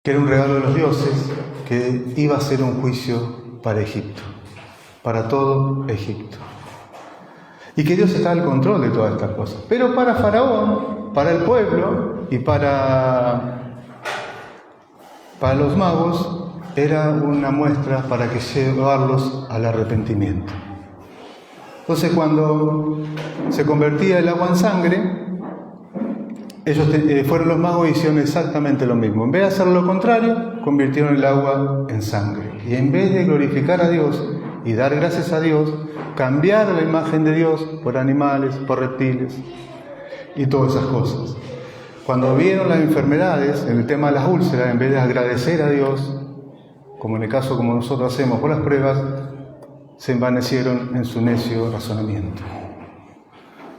que era un regalo de los dioses, que iba a ser un juicio para Egipto, para todo Egipto. Y que Dios está al control de todas estas cosas. Pero para Faraón, para el pueblo y para los magos, era una muestra para que llevarlos al arrepentimiento. Entonces, cuando se convertía el agua en sangre, ellos fueron los magos y hicieron exactamente lo mismo. En vez de hacer lo contrario, convirtieron el agua en sangre. Y en vez de glorificar a Dios y dar gracias a Dios, cambiar la imagen de Dios por animales, por reptiles y todas esas cosas. Cuando vieron las enfermedades, en el tema de las úlceras, en vez de agradecer a Dios, como en el caso como nosotros hacemos por las pruebas, se envanecieron en su necio razonamiento.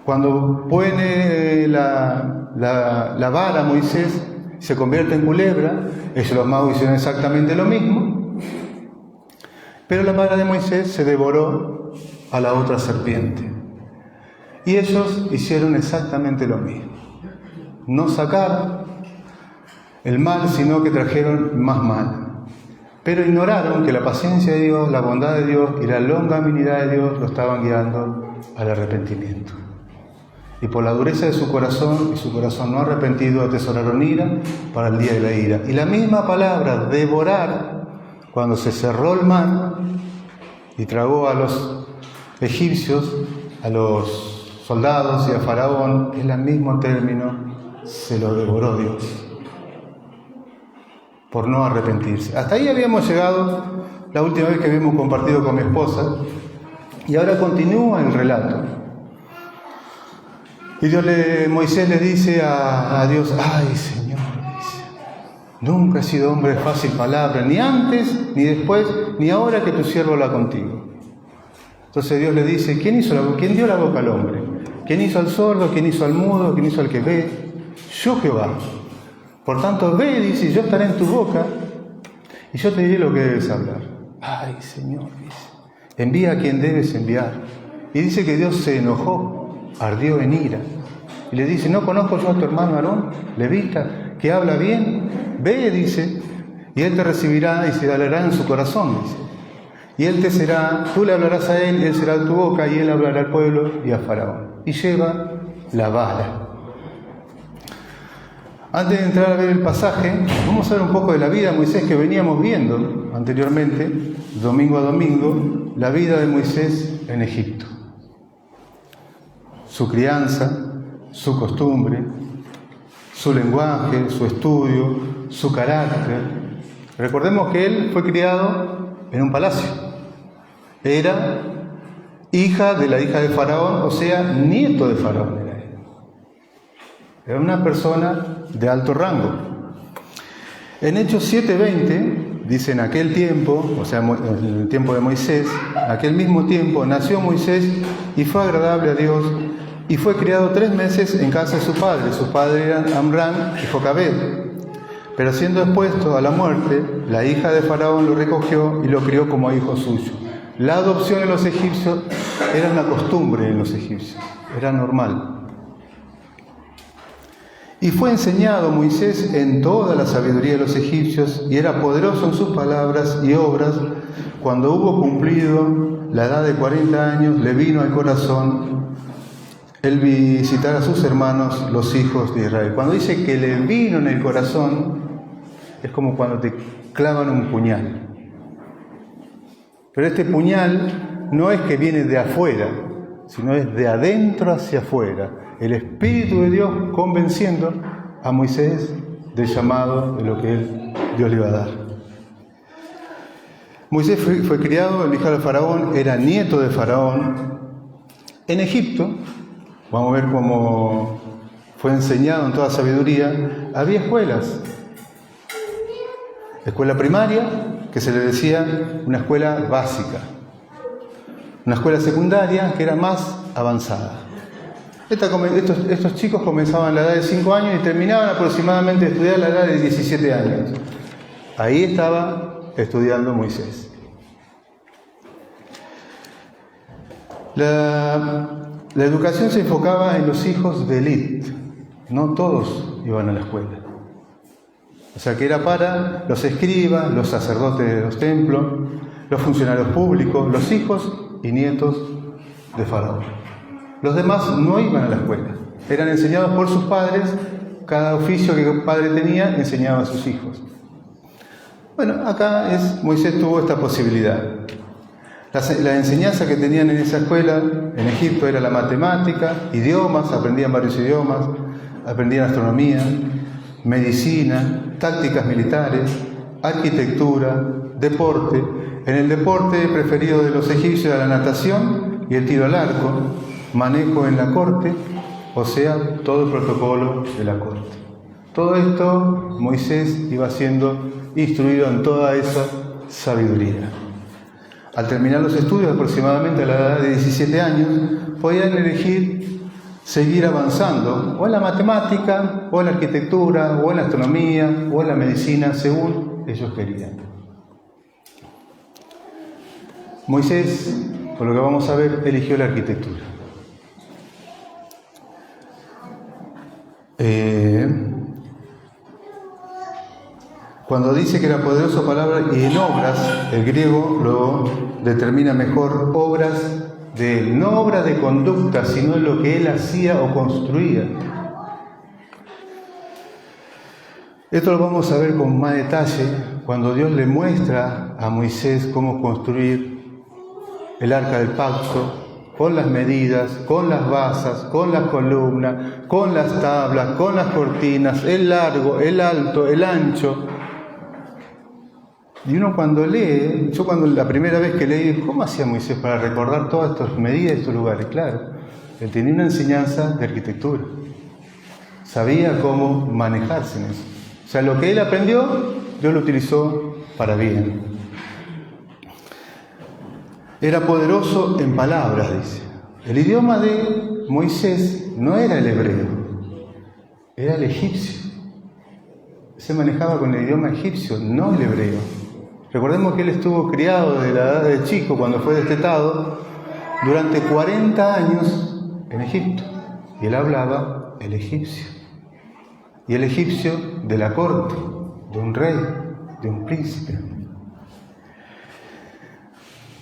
Cuando pone la vara a Moisés, se convierte en culebra, ellos los magos hicieron exactamente lo mismo, pero la vara de Moisés se devoró a la otra serpiente. Y ellos hicieron exactamente lo mismo. No sacaron el mal, sino que trajeron más mal. Pero ignoraron que la paciencia de Dios, la bondad de Dios y la longanimidad de Dios lo estaban guiando al arrepentimiento. Y por la dureza de su corazón, y su corazón no arrepentido, atesoraron ira para el día de la ira. Y la misma palabra, devorar, cuando se cerró el mar y tragó a los egipcios, a los soldados y a Faraón, es el mismo término, se lo devoró Dios, por no arrepentirse. Hasta ahí habíamos llegado la última vez que habíamos compartido con mi esposa, y ahora continúa el relato. Y Moisés le dice a Dios: ay, Señor, dice, nunca he sido hombre de fácil palabra, ni antes, ni después, ni ahora que tu siervo habla contigo. Entonces Dios le dice: ¿quién dio la boca al hombre? ¿Quién hizo al sordo? ¿Quién hizo al mudo? ¿Quién hizo al que ve? Yo, Jehová. Por tanto, ve, dice, yo estaré en tu boca y yo te diré lo que debes hablar. Ay, Señor, dice, envía a quien debes enviar. Y dice que Dios se enojó, ardió en ira. Y le dice: ¿no conozco yo a tu hermano Aarón, levita, que habla bien? Ve, dice, y él te recibirá y se hablará en su corazón, dice. Y él te será, tú le hablarás a él, y él será tu boca, y él hablará al pueblo y a Faraón. Y lleva la vara. Antes de entrar a ver el pasaje, vamos a ver un poco de la vida de Moisés que veníamos viendo anteriormente, domingo a domingo, la vida de Moisés en Egipto. Su crianza, su costumbre, su lenguaje, su estudio, su carácter. Recordemos que él fue criado en un palacio. Era hija de la hija de Faraón, o sea, nieto de Faraón. Era una persona de alto rango. En Hechos 7:20, dice: en aquel tiempo, o sea, en el tiempo de Moisés, aquel mismo tiempo nació Moisés y fue agradable a Dios, y fue criado 3 meses en casa de su padre. Su padre era Amram y Jocabed. Pero siendo expuesto a la muerte, la hija de Faraón lo recogió y lo crió como hijo suyo. La adopción en los egipcios era una costumbre en los egipcios, era normal. Y fue enseñado Moisés en toda la sabiduría de los egipcios, y era poderoso en sus palabras y obras. Cuando hubo cumplido la edad de 40 años, le vino al corazón el visitar a sus hermanos, los hijos de Israel. Cuando dice que le vino en el corazón, es como cuando te clavan un puñal. Pero este puñal no es que viene de afuera, sino es de adentro hacia afuera. El Espíritu de Dios convenciendo a Moisés del llamado de lo que Dios le iba a dar. Moisés fue criado, el hijo de Faraón, era nieto de Faraón. En Egipto, vamos a ver cómo fue enseñado en toda sabiduría, había escuelas. Escuela primaria, que se le decía una escuela básica. Una escuela secundaria, que era más avanzada. Estos chicos comenzaban a la edad de 5 años y terminaban aproximadamente de estudiar a la edad de 17 años. Ahí estaba estudiando Moisés. La educación se enfocaba en los hijos de élite. No todos iban a la escuela. O sea, que era para los escribas, los sacerdotes de los templos, los funcionarios públicos, los hijos y nietos de Faraón. Los demás no iban a la escuela. Eran enseñados por sus padres. Cada oficio que un padre tenía enseñaba a sus hijos. Bueno, acá Moisés tuvo esta posibilidad. La enseñanza que tenían en esa escuela en Egipto era la matemática, idiomas, aprendían varios idiomas, aprendían astronomía, medicina, tácticas militares, arquitectura, deporte. En el deporte preferido de los egipcios era la natación y el tiro al arco, manejo en la corte, o sea, todo el protocolo de la corte. Todo esto Moisés iba siendo instruido en toda esa sabiduría. Al terminar los estudios, aproximadamente a la edad de 17 años, podían elegir seguir avanzando, o en la matemática, o en la arquitectura, o en la astronomía, o en la medicina, según ellos querían. Moisés, por lo que vamos a ver, eligió la arquitectura. Cuando dice que era poderoso palabra y en obras, el griego lo determina mejor, obras de él, no obras de conducta, sino lo que él hacía o construía. Esto lo vamos a ver con más detalle cuando Dios le muestra a Moisés cómo construir el arca del pacto, con las medidas, con las basas, con las columnas, con las tablas, con las cortinas, el largo, el alto, el ancho. Y uno cuando lee, yo cuando la primera vez que leí, ¿cómo hacía Moisés para recordar todas estas medidas y estos lugares? Claro, él tenía una enseñanza de arquitectura. Sabía cómo manejarse en eso. O sea, lo que él aprendió, Dios lo utilizó para bien. Era poderoso en palabras, dice. El idioma de Moisés no era el hebreo, era el egipcio. Se manejaba con el idioma egipcio, no el hebreo. Recordemos que él estuvo criado desde la edad de chico, cuando fue destetado, durante 40 años en Egipto. Y él hablaba el egipcio. Y el egipcio de la corte, de un rey, de un príncipe.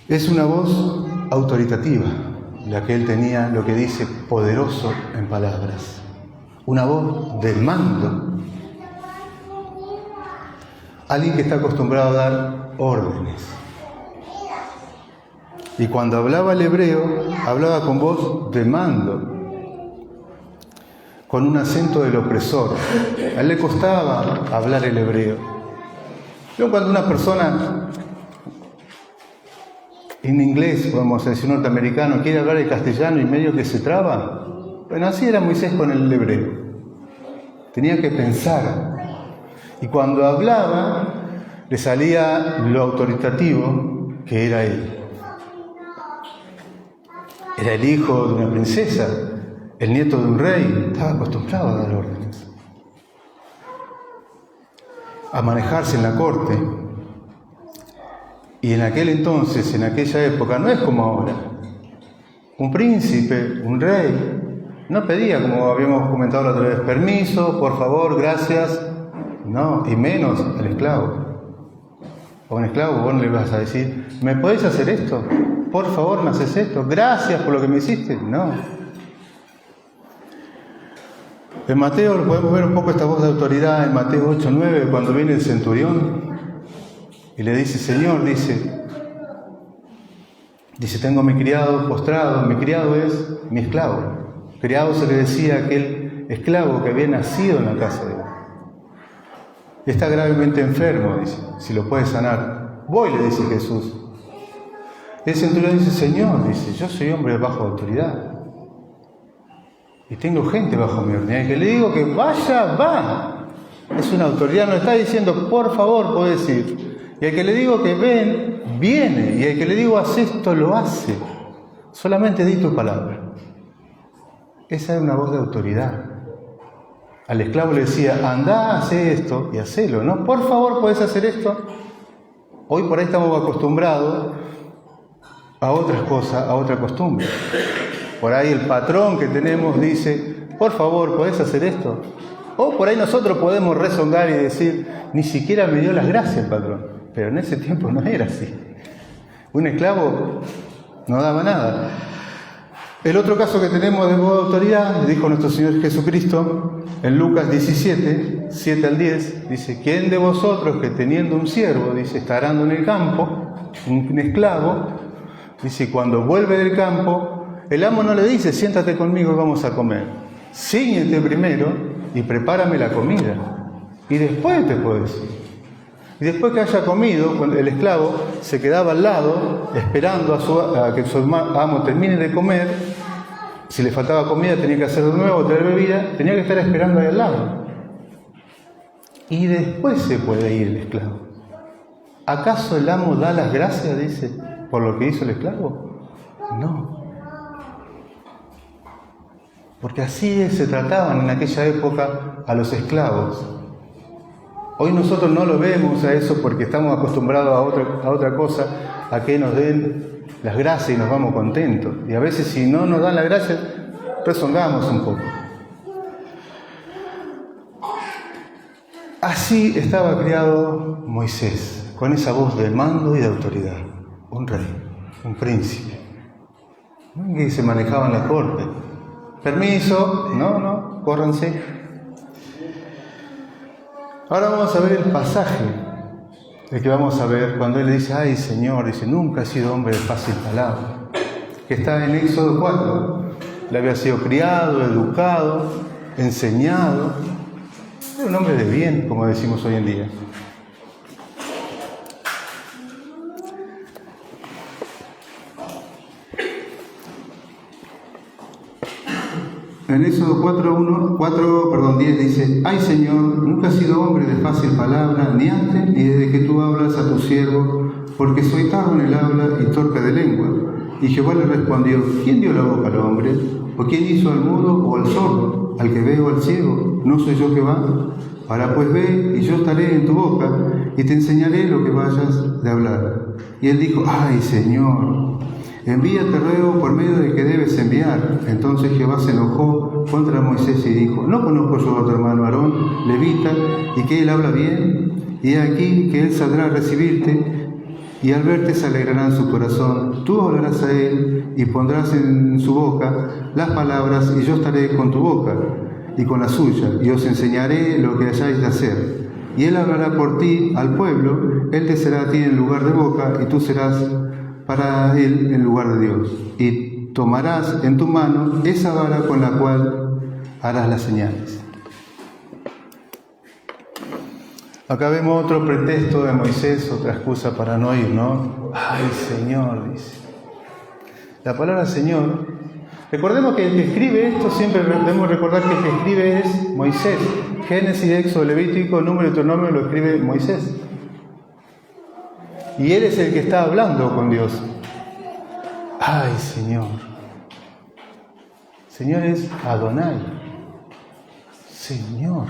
Es una voz autoritativa, la que él tenía, lo que dice poderoso en palabras. Una voz de mando. Alguien que está acostumbrado a dar órdenes. Y cuando hablaba el hebreo, hablaba con voz de mando, con un acento del opresor. A él le costaba hablar el hebreo. Luego cuando una persona en inglés, podemos decir norteamericano, quiere hablar el castellano y medio que se traba, bueno, así era Moisés con el hebreo. Tenía que pensar. Y cuando hablaba, le salía lo autoritativo que era él. Era el hijo de una princesa, el nieto de un rey, estaba acostumbrado a dar órdenes, a manejarse en la corte. Y en aquel entonces, en aquella época, no es como ahora. Un príncipe, un rey, no pedía, como habíamos comentado la otra vez, permiso, por favor, gracias. No, y menos al esclavo. A un esclavo vos no le vas a decir, ¿me podés hacer esto? Por favor, me haces esto. Gracias por lo que me hiciste. No. En Mateo podemos ver un poco esta voz de autoridad en Mateo 8:9, cuando viene el centurión y le dice, Señor, dice, tengo a mi criado postrado. Mi criado es mi esclavo. Criado se le decía a aquel esclavo que había nacido en la casa de él. Está gravemente enfermo, dice, si lo puede sanar. Voy, le dice Jesús. El centurión dice, Señor, dice, yo soy hombre bajo autoridad. Y tengo gente bajo mi orden. Y al que le digo que vaya, va. Es una autoridad, no está diciendo, por favor, podés ir. Y al que le digo que ven, viene. Y al que le digo, haz esto, lo hace. Solamente di tu palabra. Esa es una voz de autoridad. Al esclavo le decía, andá, hace esto y hacelo, ¿no? Por favor, ¿podés hacer esto? Hoy por ahí estamos acostumbrados a otras cosas, a otra costumbre. Por ahí el patrón que tenemos dice, por favor, ¿podés hacer esto? O por ahí nosotros podemos rezongar y decir, ni siquiera me dio las gracias, patrón. Pero en ese tiempo no era así. Un esclavo no daba nada. El otro caso que tenemos de voz de autoridad, le dijo nuestro Señor Jesucristo, en Lucas 17, 7 al 10, dice, ¿quién de vosotros que teniendo un siervo, dice, está arando en el campo, un esclavo, dice, cuando vuelve del campo, el amo no le dice, siéntate conmigo y vamos a comer. Cíñete primero y prepárame la comida. Y después te puedo decir. Y después que haya comido, el esclavo se quedaba al lado, esperando a que su amo termine de comer. Si le faltaba comida, tenía que hacer de nuevo, traer bebida, tenía que estar esperando ahí al lado. Y después se puede ir el esclavo. ¿Acaso el amo da las gracias, dice, por lo que hizo el esclavo? No. Porque así se trataban en aquella época a los esclavos. Hoy nosotros no lo vemos a eso porque estamos acostumbrados a otra cosa, a que nos den las gracias y nos vamos contentos. Y a veces si no nos dan las gracias, rezongamos un poco. Así estaba criado Moisés, con esa voz de mando y de autoridad. Un rey, un príncipe. No que se manejaba en la corte. Permiso, no, córranse. Ahora vamos a ver el pasaje, el que vamos a ver cuando él le dice, ay Señor, dice, nunca he sido hombre de fácil palabra, que está en Éxodo 4. Le había sido criado, educado, enseñado. Era un hombre de bien, como decimos hoy en día. En Éxodo 10 dice, ay Señor, nunca he sido hombre de fácil palabra, ni antes ni desde que tú hablas a tu siervo, porque soy tardo en el habla y torpe de lengua. Y Jehová le respondió, ¿quién dio la boca al hombre? ¿O quién hizo al mudo o al sordo, al que ve o al ciego? ¿No soy yo Jehová? Ahora pues ve, y yo estaré en tu boca, y te enseñaré lo que vayas de hablar. Y él dijo, ay Señor, envíate ruego por medio de que debes enviar. Entonces Jehová se enojó contra Moisés y dijo, ¿no conozco yo a tu hermano Aarón, levita, y que él habla bien? Y he aquí que él saldrá a recibirte, y al verte se alegrará en su corazón. Tú hablarás a él, y pondrás en su boca las palabras, y yo estaré con tu boca, y con la suya, y os enseñaré lo que hayáis de hacer. Y él hablará por ti al pueblo, él te será a ti en lugar de boca, y tú serás para él en lugar de Dios, y tomarás en tu mano esa vara con la cual harás las señales. Acá vemos otro pretexto de Moisés, otra excusa para no ir, ¿no? Ay Señor, dice. La palabra Señor, recordemos que el que escribe esto, siempre debemos recordar que el que escribe es Moisés. Génesis, Éxodo, Levítico, Número y Deuteronomio lo escribe Moisés. Y él es el que está hablando con Dios. Ay, Señor. Señor es Adonai. Señor.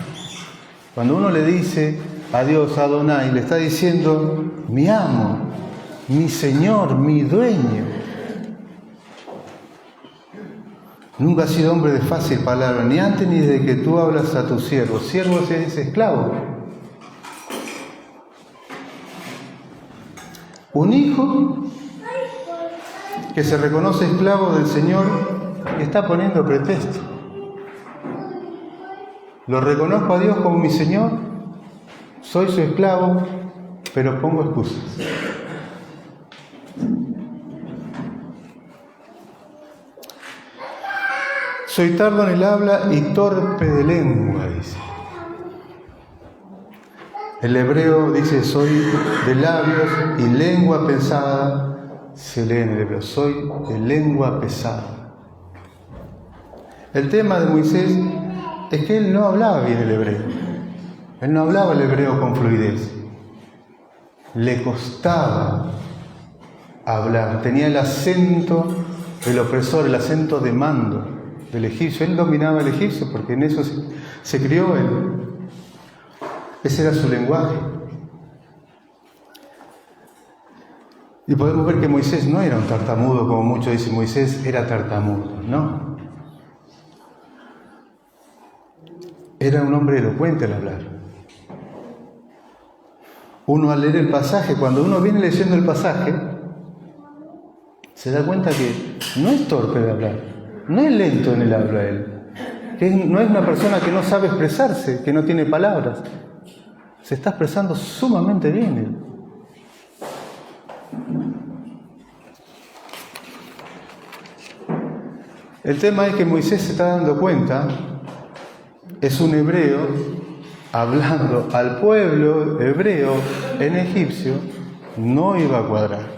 Cuando uno le dice a Dios Adonai, le está diciendo mi amo, mi Señor, mi dueño. Nunca has sido hombre de fácil palabra, ni antes ni desde que tú hablas a tu siervo. Siervo es esclavo. Un hijo que se reconoce esclavo del Señor está poniendo pretexto. Lo reconozco a Dios como mi Señor, soy su esclavo, pero pongo excusas. Soy tardo en el habla y torpe de lengua, dice. El hebreo dice, soy de labios y lengua pesada, se lee en el hebreo, soy de lengua pesada. El tema de Moisés es que él no hablaba bien el hebreo. Él no hablaba el hebreo con fluidez. Le costaba hablar. Tenía el acento del opresor, el acento de mando del egipcio. Él dominaba el egipcio porque en eso se crió él. Ese era su lenguaje. Y podemos ver que Moisés no era un tartamudo, como muchos dicen, Moisés era tartamudo, no. era un hombre elocuente al hablar. Uno al leer el pasaje, cuando uno viene leyendo el pasaje, se da cuenta que no es torpe de hablar, no es lento en el habla él, que no es una persona que no sabe expresarse, que no tiene palabras. Se está expresando sumamente bien él. El tema es que Moisés se está dando cuenta, es un hebreo hablando al pueblo hebreo en egipcio, no iba a cuadrar.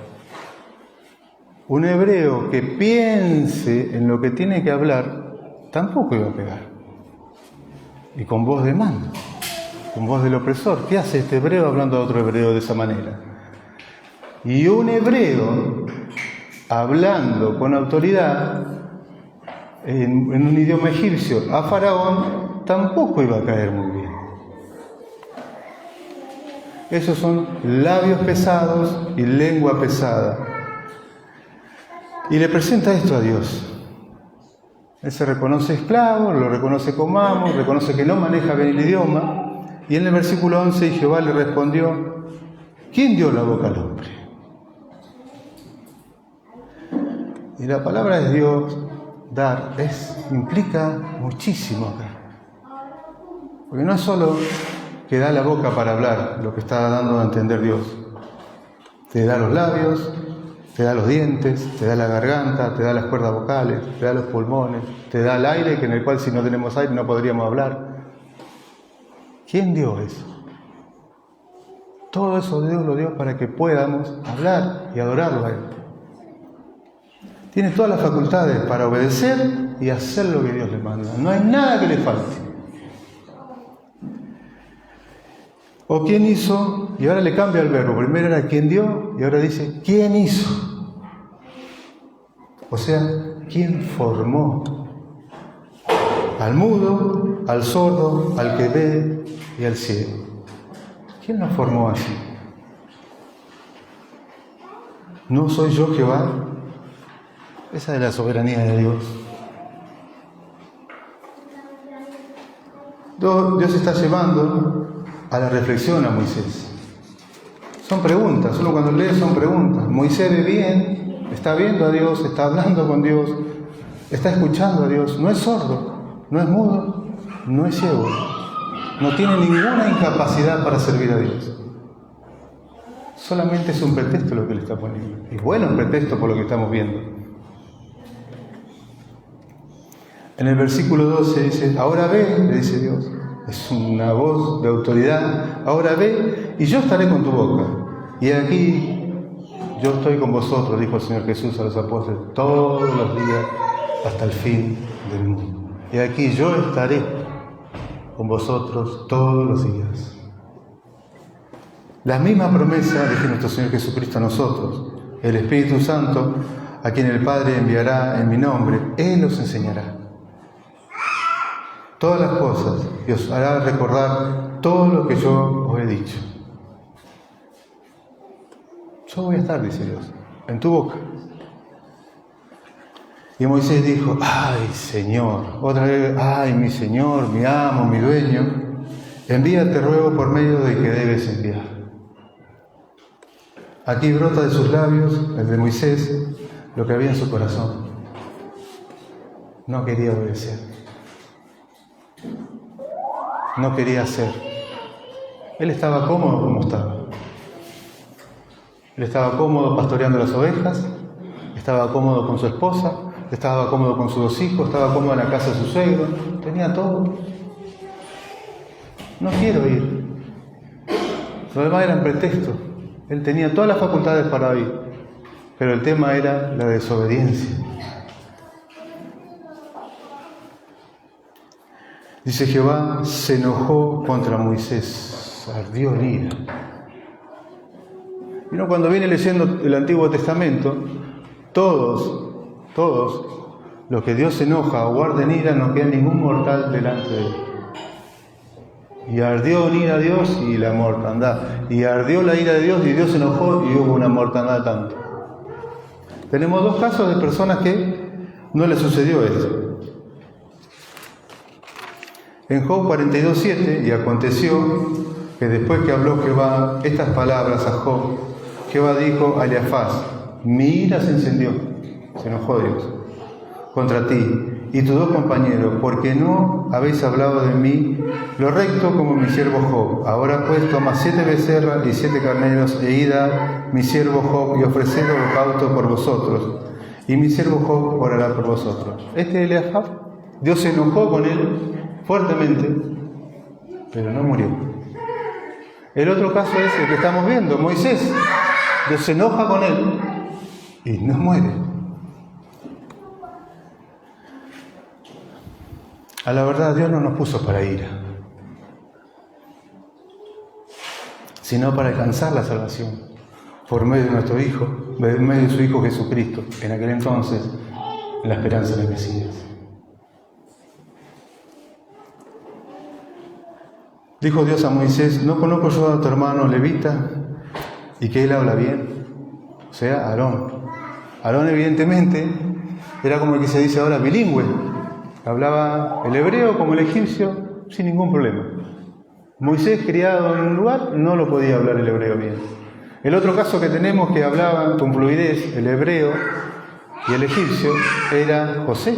Un hebreo que piense en lo que tiene que hablar, tampoco iba a pegar. Y con voz de mando, con voz del opresor. ¿Qué hace este hebreo hablando a otro hebreo de esa manera? Y un hebreo hablando con autoridad en un idioma egipcio a Faraón, tampoco iba a caer muy bien. Esos son labios pesados y lengua pesada. Y le presenta esto a Dios. Él se reconoce esclavo, lo reconoce como amo, reconoce que no maneja bien el idioma. Y en el versículo 11, Jehová le respondió: ¿quién dio la boca al hombre? Y la palabra de Dios, dar, implica muchísimo acá. Porque no es solo que da la boca para hablar, lo que está dando a entender Dios. Te da los labios, te da los dientes, te da la garganta, te da las cuerdas vocales, te da los pulmones, te da el aire, que en el cual si no tenemos aire no podríamos hablar. ¿Quién dio eso? Todo eso Dios lo dio para que podamos hablar y adorarlo a Él. Tiene todas las facultades para obedecer y hacer lo que Dios le manda. No hay nada que le falte. O quién hizo, y ahora le cambia el verbo. Primero era quién dio, y ahora dice quién hizo. O sea, quién formó al mudo, al sordo, al que ve y al ciego. ¿Quién nos formó así? ¿No soy yo Jehová? Esa es la soberanía de Dios. Dios está llevando a la reflexión a Moisés. Son preguntas, uno cuando lee son preguntas. Moisés ve bien, está viendo a Dios, está hablando con Dios, está escuchando a Dios, no es sordo, no es mudo, no es ciego, no tiene ninguna incapacidad para servir a Dios. Solamente es un pretexto lo que le está poniendo. Y bueno, un pretexto por lo que estamos viendo. En el versículo 12 dice: ahora ve, le dice Dios, es una voz de autoridad, ahora ve y yo estaré con tu boca. Y aquí yo estoy con vosotros, dijo el Señor Jesús a los apóstoles, todos los días hasta el fin del mundo. Y aquí yo estaré con vosotros todos los días. La misma promesa dice nuestro Señor Jesucristo a nosotros: el Espíritu Santo, a quien el Padre enviará en mi nombre, Él os enseñará todas las cosas y os hará recordar todo lo que yo os he dicho. Yo voy a estar, dice Dios, en tu boca. Y Moisés dijo: ay, Señor, otra vez, ay, mi Señor, mi amo, mi dueño, envíate, ruego, por medio de que debes enviar. Aquí brota de sus labios, el de Moisés, lo que había en su corazón. No quería obedecer. No quería hacer. Él estaba cómodo como estaba. Él estaba cómodo pastoreando las ovejas, estaba cómodo con su esposa, estaba cómodo con sus dos hijos, estaba cómodo en la casa de su suegro, tenía todo. No quiero ir. Lo demás eran pretextos. Él tenía todas las facultades para ir, pero el tema era la desobediencia. Dice: Jehová se enojó contra Moisés, ardió en ira. Y uno cuando viene leyendo el Antiguo Testamento, todos los que Dios se enoja o guarda en ira, no queda ningún mortal delante de él. Y ardió en ira Dios y la mortandad. Y ardió la ira de Dios y Dios se enojó y hubo una mortandad tanto. Tenemos dos casos de personas que no les sucedió esto. En Job 42:7, y aconteció que después que habló Jehová estas palabras a Job, Jehová dijo a Eliafaz: mi ira se encendió, se enojó Dios, contra ti y tus dos compañeros, porque no habéis hablado de mí lo recto como mi siervo Job. Ahora pues toma 7 becerras y 7 carneros, e id a mi siervo Job y ofreced holocausto por vosotros, y mi siervo Job orará por vosotros. Este Eliafaz, Dios se enojó con él fuertemente, pero no murió. El otro caso es el que estamos viendo, Moisés. Dios se enoja con él y no muere. A la verdad, Dios no nos puso para ira, sino para alcanzar la salvación por medio de nuestro Hijo, por medio de su Hijo Jesucristo, en aquel entonces, en la esperanza del Mesías. Dijo Dios a Moisés: ¿no conozco yo a tu hermano levita y que él habla bien? O sea, Aarón. Aarón evidentemente era como el que se dice ahora bilingüe. Hablaba el hebreo como el egipcio sin ningún problema. Moisés, criado en un lugar, no lo podía hablar el hebreo bien. El otro caso que tenemos que hablaban con fluidez el hebreo y el egipcio era José.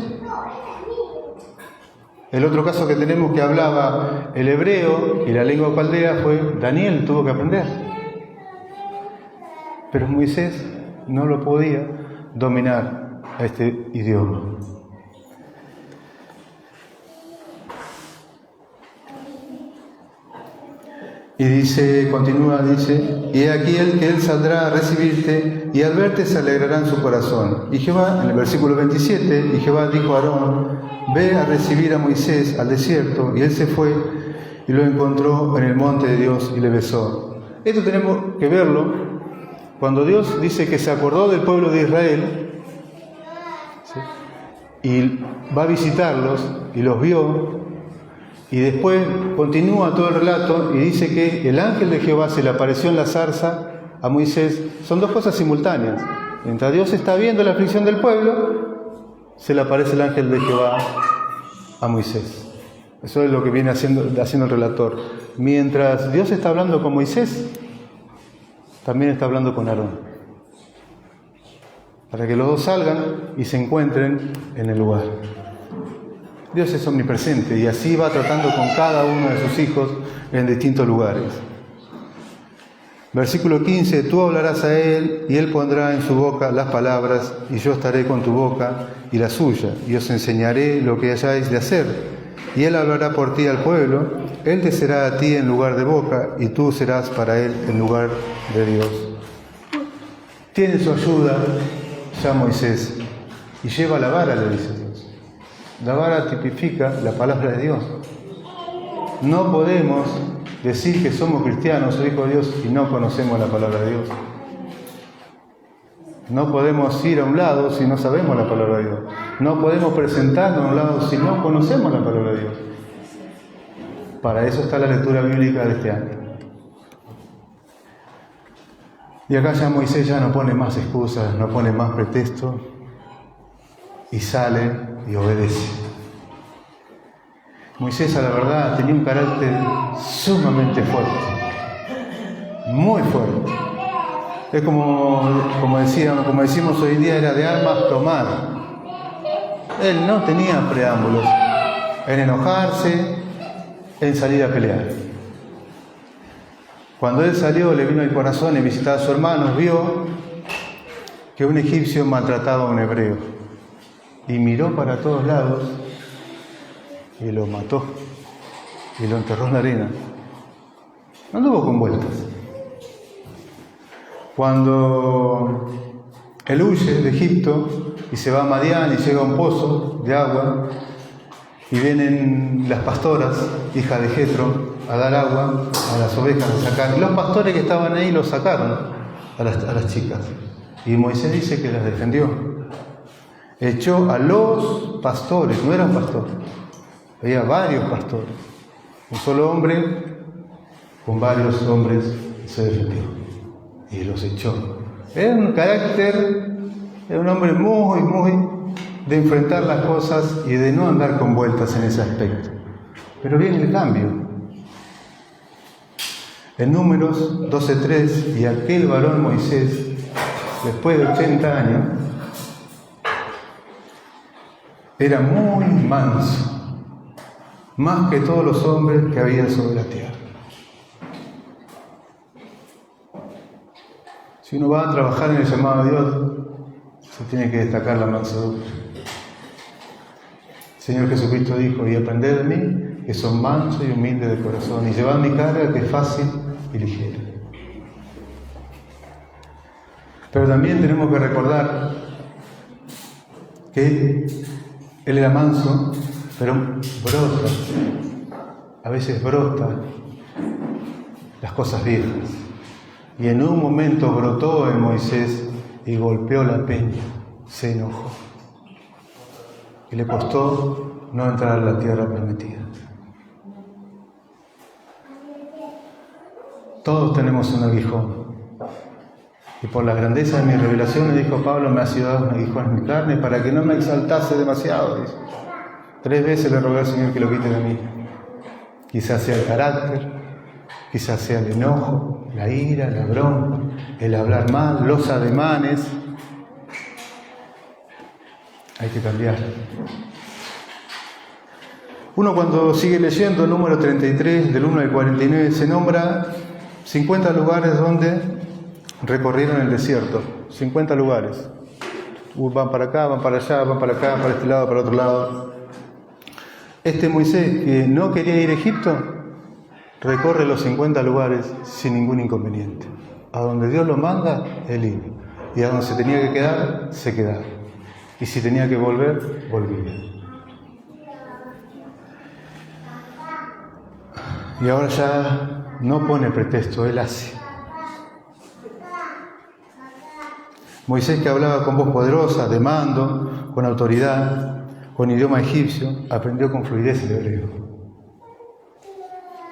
El otro caso que tenemos que hablaba el hebreo y la lengua caldea fue Daniel, tuvo que aprender. Pero Moisés no lo podía dominar a este idioma. Y dice, continúa, dice: y he aquí que él saldrá a recibirte, y al verte se alegrará en su corazón. Y Jehová, en el versículo 27, y Jehová dijo a Aarón: ve a recibir a Moisés al desierto. Y él se fue y lo encontró en el monte de Dios y le besó. Esto tenemos que verlo cuando Dios dice que se acordó del pueblo de Israel, ¿sí?, y va a visitarlos y los vio. Y después continúa todo el relato y dice que el ángel de Jehová se le apareció en la zarza a Moisés. Son dos cosas simultáneas. Mientras Dios está viendo la aflicción del pueblo, se le aparece el ángel de Jehová a Moisés. Eso es lo que viene haciendo el relator. Mientras Dios está hablando con Moisés, también está hablando con Aarón, para que los dos salgan y se encuentren en el lugar. Dios es omnipresente y así va tratando con cada uno de sus hijos en distintos lugares. Versículo 15: tú hablarás a él y él pondrá en su boca las palabras, y yo estaré con tu boca y la suya, y os enseñaré lo que hayáis de hacer. Y él hablará por ti al pueblo, él te será a ti en lugar de boca, y tú serás para él en lugar de Dios. Tiene su ayuda ya Moisés, y lleva la vara, le dice Dios. La vara tipifica la palabra de Dios. No podemos decir que somos cristianos o hijos de Dios y no conocemos la palabra de Dios. No podemos ir a un lado si no sabemos la palabra de Dios. No podemos presentarnos a un lado si no conocemos la palabra de Dios. Para eso está la lectura bíblica de este año. Y acá ya Moisés ya no pone más excusas, no pone más pretextos, y sale y obedece. Moisés, a la verdad, tenía un carácter sumamente fuerte, muy fuerte. Es como decimos hoy en día, era de armas tomar. Él no tenía preámbulos en enojarse, en salir a pelear. Cuando él salió, le vino el corazón y visitaba a sus hermanos, vio que un egipcio maltrataba a un hebreo y miró para todos lados y lo mató y lo enterró en la arena. No anduvo con vueltas. Cuando él huye de Egipto y se va a Madián y llega a un pozo de agua, y vienen las pastoras, hijas de Jetro, a dar agua a las ovejas, a sacar. Y los pastores que estaban ahí los sacaron a las chicas. Y Moisés dice que las defendió. Echó a los pastores, no eran pastores, había varios pastores. Un solo hombre con varios hombres se defendió y los echó. Era un carácter, era un hombre muy de enfrentar las cosas y de no andar con vueltas en ese aspecto. Pero viene el cambio. En Números 12:3, y aquel varón Moisés, después de 80 años, era muy manso, más que todos los hombres que había sobre la tierra. Si uno va a trabajar en el llamado de Dios, se tiene que destacar la mansedumbre. El Señor Jesucristo dijo: y aprended de mí, que son mansos y humildes de corazón, y llevad mi carga, que es fácil y ligera. Pero también tenemos que recordar que Él era manso, pero brota, a veces brota las cosas viejas. Y en un momento brotó en Moisés y golpeó la peña, se enojó. Y le costó no entrar a la tierra prometida. Todos tenemos un aguijón. Y por la grandeza de mis revelaciones, dijo Pablo, me ha sido dado un aguijón en mi carne para que no me exaltase demasiado. Dice. 3 veces le rogué al Señor que lo quite de mí. Quizás sea el carácter, quizás sea el enojo, la ira, la bronca, el hablar mal, los ademanes. Hay que cambiar. Uno cuando sigue leyendo el número 33, del 1 al 49, se nombra 50 lugares donde recorrieron el desierto. 50 lugares. Van para acá, van para allá, van para acá, para este lado, para otro lado. Este Moisés, que no quería ir a Egipto, recorre los 50 lugares sin ningún inconveniente. A donde Dios lo manda, él iba. Y a donde se tenía que quedar, se quedaba. Y si tenía que volver, volvía. Y ahora ya no pone pretexto, él hace. Moisés, que hablaba con voz poderosa, de mando, con autoridad, con idioma egipcio, aprendió con fluidez el hebreo.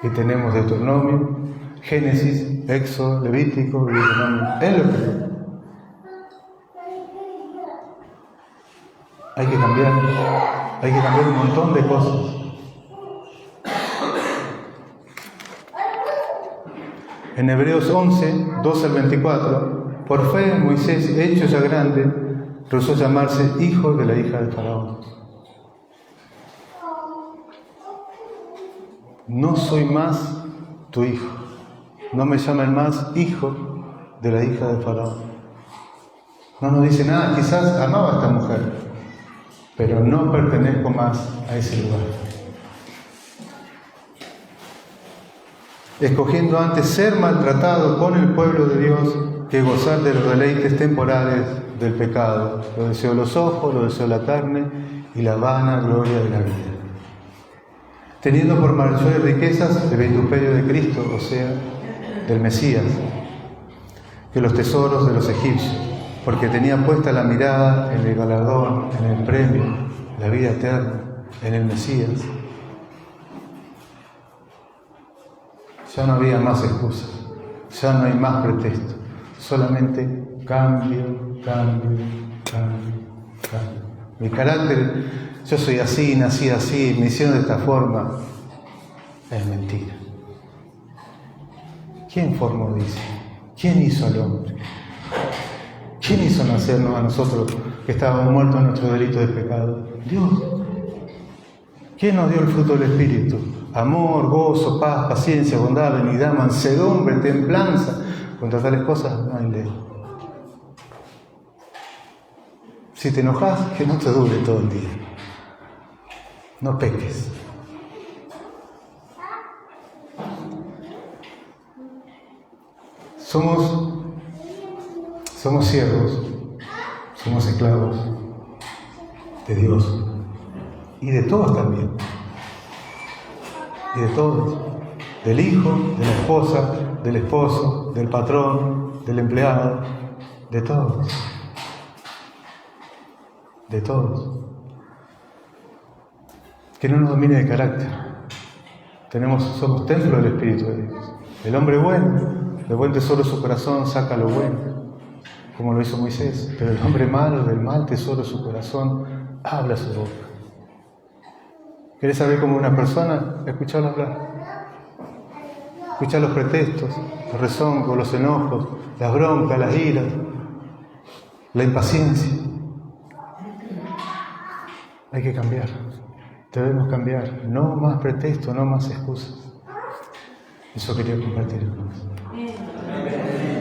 Y tenemos Deuteronomio, Génesis, Éxodo, Levítico, Deuteronomio. Él lo aprendió. Hay que cambiar un montón de cosas. En Hebreos 11, 12 al 24, por fe Moisés, hecho ya grande, rehusó llamarse hijo de la hija de Faraón. No soy más tu hijo. No me llamen más hijo de la hija de Faraón. No nos dice nada, quizás amaba a esta mujer, pero no pertenezco más a ese lugar. Escogiendo antes ser maltratado con el pueblo de Dios que gozar de los deleites temporales del pecado, los deseos de los ojos, los deseos de la carne y la vana gloria de la vida. Teniendo por mayores riquezas el vituperio de Cristo, o sea, del Mesías, que los tesoros de los egipcios, porque tenía puesta la mirada en el galardón, en el premio, la vida eterna, en el Mesías. Ya no había más excusas, ya no hay más pretexto, solamente cambio. Mi carácter, yo soy así, nací así, me hicieron de esta forma, es mentira. ¿Quién formó, dice? ¿Quién hizo al hombre? ¿Quién hizo nacernos a nosotros que estábamos muertos en nuestro delito de pecado? Dios. ¿Quién nos dio el fruto del Espíritu? Amor, gozo, paz, paciencia, bondad, benignidad, mansedumbre, templanza. Contra tales cosas no hay ley. Si te enojas, que no te dure todo el día. No peques. Somos siervos, somos esclavos de Dios y de todos también. Y de todos, del hijo, de la esposa, del esposo, del patrón, del empleado, de todos. De todos. Que no nos domine el carácter. Somos templo del Espíritu de Dios. El hombre bueno, del buen tesoro de su corazón saca lo bueno, como lo hizo Moisés. Pero el hombre malo, del mal tesoro de su corazón, habla su boca. ¿Querés saber cómo una persona? Escucharlo hablar. Escuchar los pretextos, los rezoncos, los enojos, las broncas, las iras, la impaciencia. Hay que cambiar. Debemos cambiar. No más pretextos, no más excusas. Eso quería compartir con ustedes.